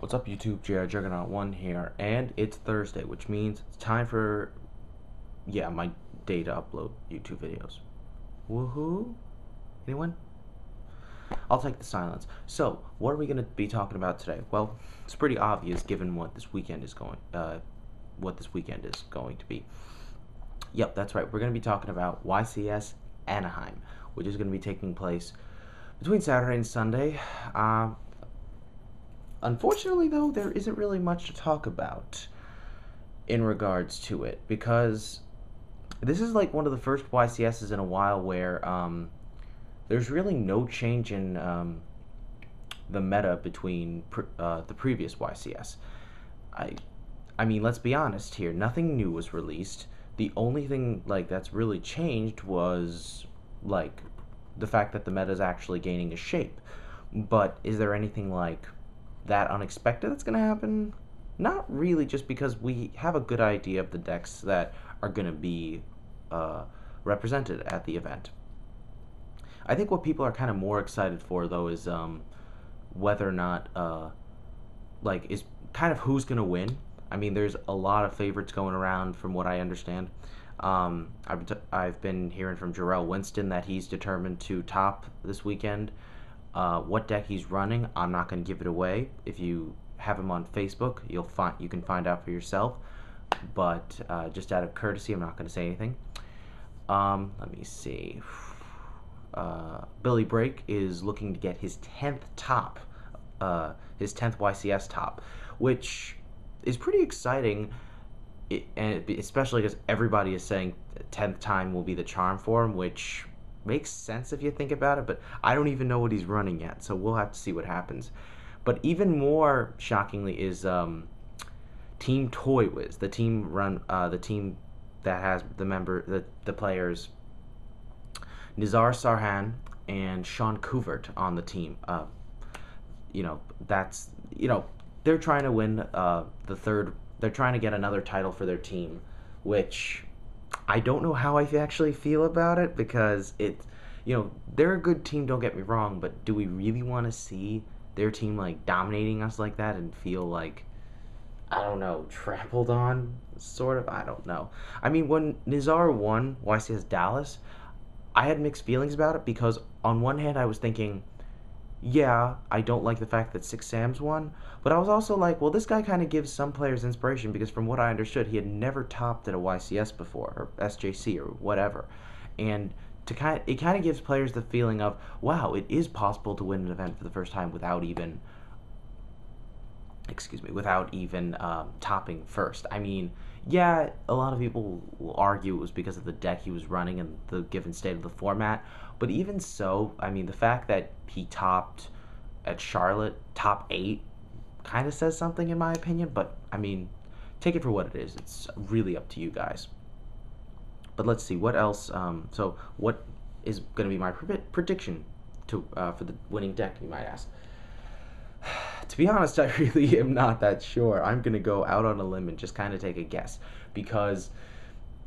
What's up, YouTube? JR Juggernaut 1 here, and it's Thursday, which means it's time for, my day to upload YouTube videos. Woohoo? Anyone? I'll take the silence. So, what are we going to be talking about today? Well, it's pretty obvious given what this weekend is going to be. Yep, that's right. We're going to be talking about YCS Anaheim, which is going to be taking place between Saturday and Sunday. Unfortunately, though, there isn't really much to talk about in regards to it, because this is like one of the first YCSs in a while where there's really no change in the meta between the previous YCS. I mean, let's be honest here. Nothing new was released. The only thing that's really changed was the fact that the meta is actually gaining a shape. But is there anything that unexpected that's going to happen? Not really, just because we have a good idea of the decks that are going to be represented at the event. I think what people are kind of more excited for, though, is whether or not, is kind of who's going to win. I mean, there's a lot of favorites going around from what I understand. I've been hearing from Jarrell Winston that he's determined to top this weekend. What deck he's running, I'm not going to give it away. If you have him on Facebook, you can find out for yourself. But just out of courtesy, I'm not going to say anything. Let me see. Billy Break is looking to get his 10th top, his 10th YCS top, which is pretty exciting. And especially because everybody is saying 10th time will be the charm for him, which makes sense if you think about it, but I don't even know what he's running yet, so we'll have to see what happens. But even more shockingly is Team Toy Wiz, the team that has the players Nizar Sarhan and Sean Couvert on the team. They're trying to win they're trying to get another title for their team, which I don't know how I actually feel about it, because they're a good team, don't get me wrong, but do we really want to see their team dominating us like that and feel I don't know, trampled on, sort of? I don't know. I mean, when Nizar won YCS Dallas, I had mixed feelings about it, because on one hand I was thinking, yeah, I don't like the fact that Six Sam's won, but I was also like, well, this guy kind of gives some players inspiration, because from what I understood, he had never topped at a YCS before, or SJC, or whatever, and it kind of gives players the feeling of, wow, it is possible to win an event for the first time without even topping first. I mean, yeah, a lot of people will argue it was because of the deck he was running and the given state of the format, but even so, I mean, the fact that he topped at Charlotte, top 8, kind of says something in my opinion, but I mean, take it for what it is. It's really up to you guys. But let's see, what else, so what is going to be my prediction for the winning deck, you might ask? To be honest, I really am not that sure. I'm going to go out on a limb and just kind of take a guess, because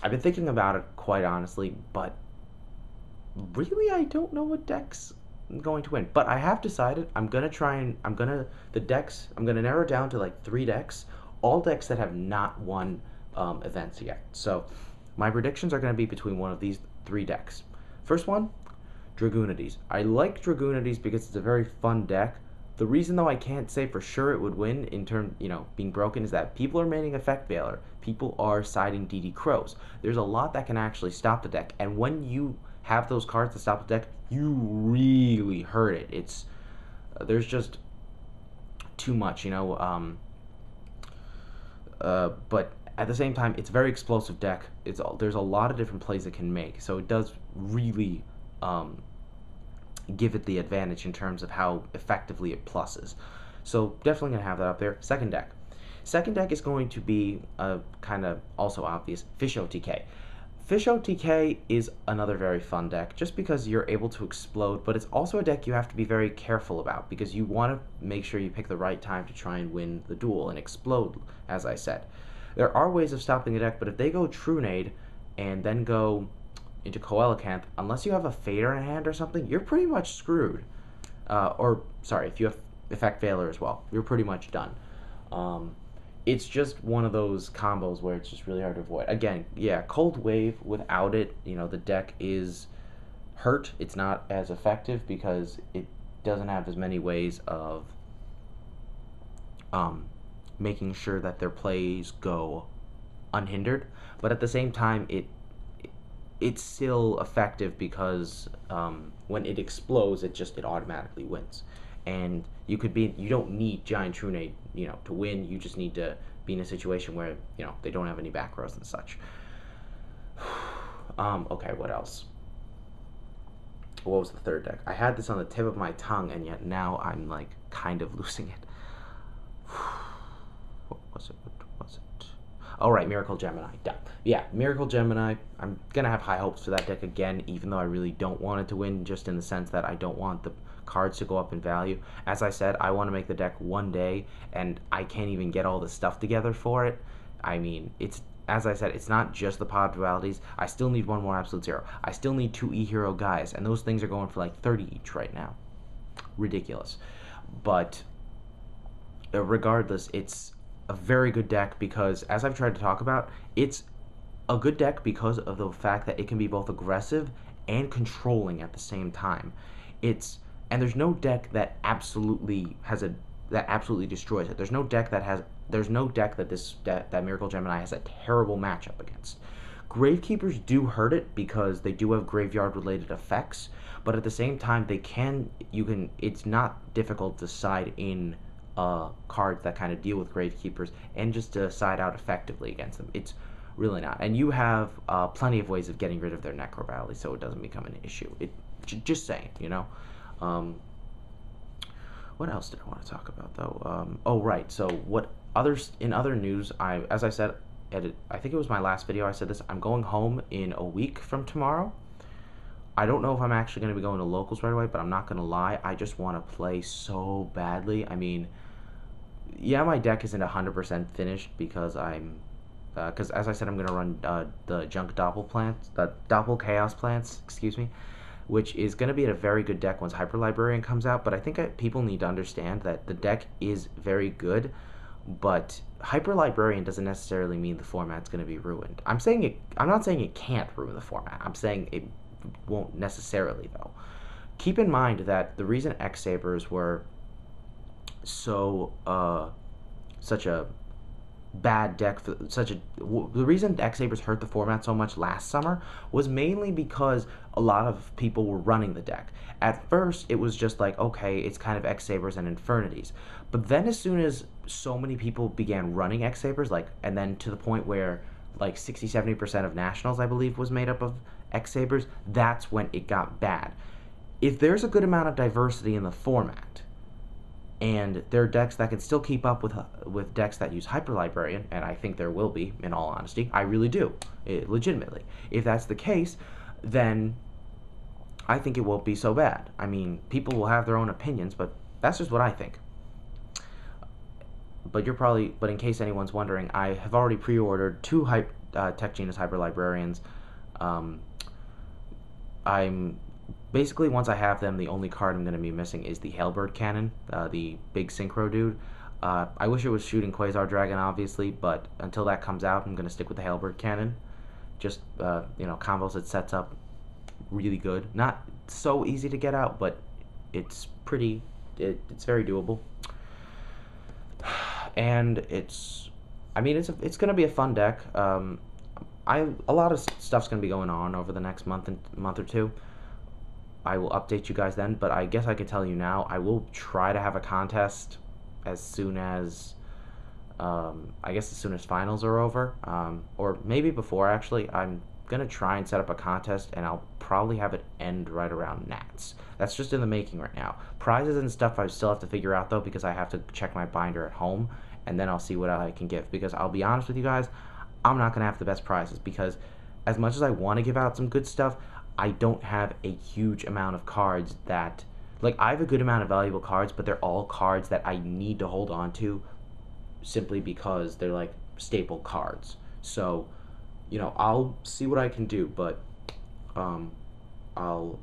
I've been thinking about it quite honestly, but really I don't know what deck's going to win. But I have decided I'm going to narrow down to 3 decks, all decks that have not won events yet. So my predictions are going to be between one of these 3 decks. First one, Dragoonides. I like Dragoonides because it's a very fun deck. The reason, though, I can't say for sure it would win in terms, being broken, is that people are maining Effect Veiler. People are siding DD Crows. There's a lot that can actually stop the deck, and when you have those cards to stop the deck, you really hurt it. There's just too much, but at the same time, it's a very explosive deck. There's a lot of different plays it can make, so it does really give it the advantage in terms of how effectively it pluses. So definitely going to have that up there. Second deck is going to be kind of also obvious, Fish OTK. Fish OTK is another very fun deck, just because you're able to explode, but it's also a deck you have to be very careful about, because you want to make sure you pick the right time to try and win the duel and explode, as I said. There are ways of stopping the deck, but if they go Trunade and then go into Coelacanth, unless you have a Fader in hand or something, you're pretty much screwed. If you have Effect Veiler as well. You're pretty much done. Um, it's just one of those combos where it's just really hard to avoid. Again, yeah, Cold Wave without it, the deck is hurt. It's not as effective because it doesn't have as many ways of um, making sure that their plays go unhindered. But at the same time, it's still effective because when it explodes, it automatically wins. And you don't need Giant Trunade, to win. You just need to be in a situation where they don't have any back rows and such. Okay, what else? What was the third deck? I had this on the tip of my tongue, and yet now I'm like kind of losing it. What was it? Oh, right, Miracle Gemini. Yeah, Miracle Gemini. I'm going to have high hopes for that deck again, even though I really don't want it to win, just in the sense that I don't want the cards to go up in value. As I said, I want to make the deck one day, and I can't even get all the stuff together for it. I mean, as I said, it's not just the pod dualities. I still need one more Absolute Zero. I still need 2 E-Hero guys, and those things are going for like 30 each right now. Ridiculous. But regardless, it's a very good deck because, as I've tried to talk about, it's a good deck because of the fact that it can be both aggressive and controlling at the same time. And there's no deck that absolutely destroys it. There's no deck that Miracle Gemini has a terrible matchup against. Gravekeepers do hurt it because they do have graveyard related effects, but at the same time it's not difficult to side in cards that kind of deal with Gravekeepers and just to side out effectively against them. It's really not. And you have plenty of ways of getting rid of their Necro Valley, so it doesn't become an issue. Just saying, what else did I want to talk about, though? Oh, right. So in other news, as I said, I think it was my last video I said this, I'm going home in a week from tomorrow. I don't know if I'm actually going to be going to locals right away, but I'm not going to lie. I just want to play so badly. I mean, yeah, my deck isn't 100% finished because as I said, I'm going to run the Junk Doppel Chaos Plants, excuse me, which is going to be a very good deck once Hyper Librarian comes out. But I think people need to understand that the deck is very good, but Hyper Librarian doesn't necessarily mean the format's going to be ruined. I'm not saying it can't ruin the format. I'm saying it won't necessarily, though. Keep in mind that the reason X-Sabers were such a bad deck the reason X-Sabers hurt the format so much last summer was mainly because a lot of people were running the deck. At first, it was just like, okay, it's kind of X-Sabers and Infernities. But then as soon as so many people began running X-Sabers, and then to the point where 60-70% of Nationals, I believe, was made up of X-Sabers, that's when it got bad. If there's a good amount of diversity in the format, and there are decks that can still keep up with decks that use Hyper Librarian, and I think there will be, in all honesty. I really do, legitimately. If that's the case, then I think it won't be so bad. I mean, people will have their own opinions, but that's just what I think. But in case anyone's wondering, I have already pre-ordered 2 Tech Genius Hyper Librarians. Basically, once I have them, the only card I'm going to be missing is the Hailbird Cannon, the big Synchro dude. I wish it was shooting Quasar Dragon, obviously, but until that comes out, I'm going to stick with the Hailbird Cannon. Just, combos it sets up really good. Not so easy to get out, but it's very doable. And it's going to be a fun deck. A lot of stuff's going to be going on over the next month or two. I will update you guys then, but I guess I can tell you now, I will try to have a contest as soon as finals are over, or maybe before, actually. I'm going to try and set up a contest, and I'll probably have it end right around Nats. That's just in the making right now. Prizes and stuff I still have to figure out, though, because I have to check my binder at home, and then I'll see what I can give, because I'll be honest with you guys, I'm not going to have the best prizes, because as much as I want to give out some good stuff, I don't have a huge amount of cards that, I have a good amount of valuable cards, but they're all cards that I need to hold on to simply because they're, staple cards. So, I'll see what I can do, but, I'll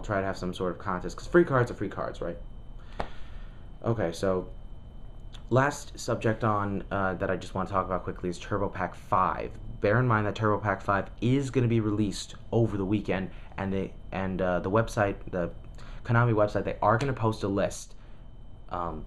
try to have some sort of contest, because free cards are free cards, right? Okay, so last subject on that I just want to talk about quickly is Turbo Pack 5. Bear in mind that Turbo Pack 5 is going to be released over the weekend, and the website, the Konami website, they are going to post a list um,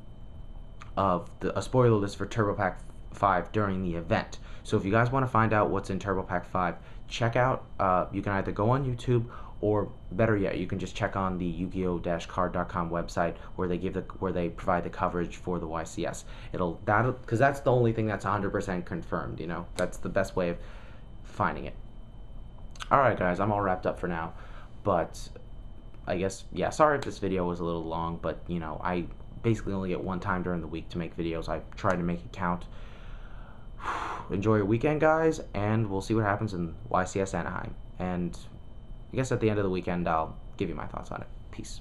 of a spoiler list for Turbo Pack 5 during the event. So if you guys want to find out what's in Turbo Pack 5, check out, you can either go on YouTube, or better yet, you can just check on the Yu-Gi-Oh! Card.com website where they provide the coverage for the YCS. Because that's the only thing that's 100% confirmed. That's the best way of finding it. All right, guys, I'm all wrapped up for now, but I guess, yeah, sorry if this video was a little long, but I basically only get one time during the week to make videos. I try to make it count. Enjoy your weekend, guys, and we'll see what happens in YCS Anaheim. And I guess at the end of the weekend, I'll give you my thoughts on it. Peace.